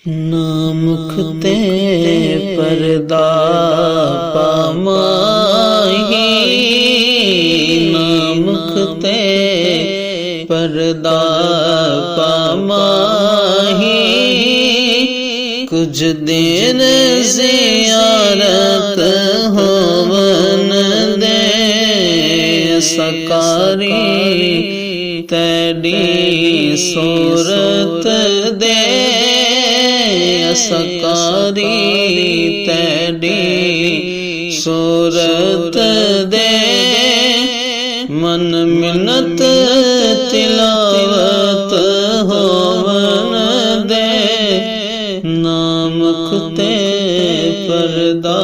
नामुख ते परदा पामाही, नामुख ते परदा पामाही। कुछ दिन ज़ियारत होवन दे, सकारी तेरी सूरत दे, सकारी तेरी सूरत दे। मन मिन्नत तिलावत होवन दे, नामुख ते परदा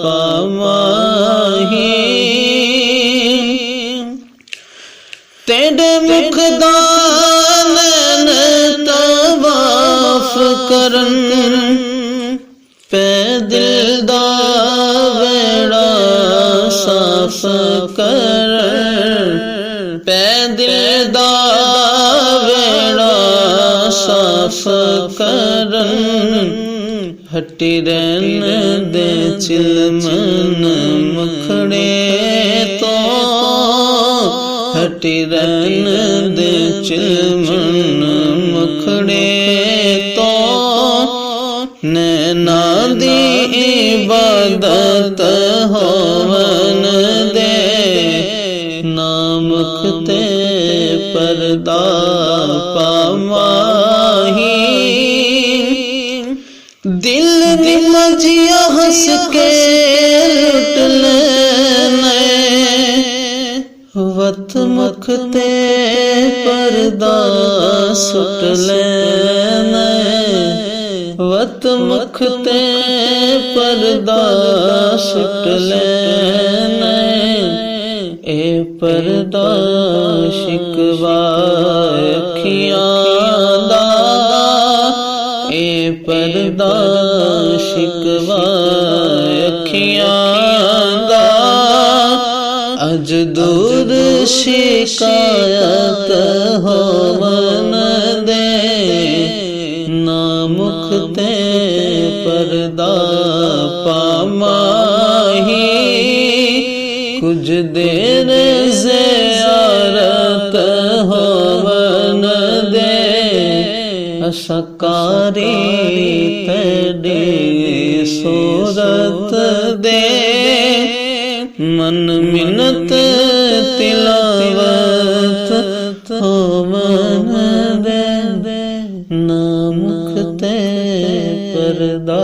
पामाही। तेरे मुख दा नैन तवाफ करन, पै दिल दा वेड़ा साफ करन, पै दिल दा वेड़ा साफ करन। हटी रहन दे चिलमन मुखड़े तो, हटी रहन दे चिलमन मुखड़े तो। नैना दी इबादत होवन दे, नामुख ते परदा पामाही। दिल दी मजिया हंस के लुट लेने, वत मुख ते परदा सुट लेने, वत मुख ते परदा सुट लेने। ए परदा शिकवा अखियां दा, ए परदा शिकवा अखियां दा। अज दूर शिकायत होवन दे, नामुख ते परदा पामाही। कुछ देर ज़ियारत होवन दे, सकारी तेरी सूरत दे। मन मिन्नत तिलावत होवन दे, नामुख ते परदा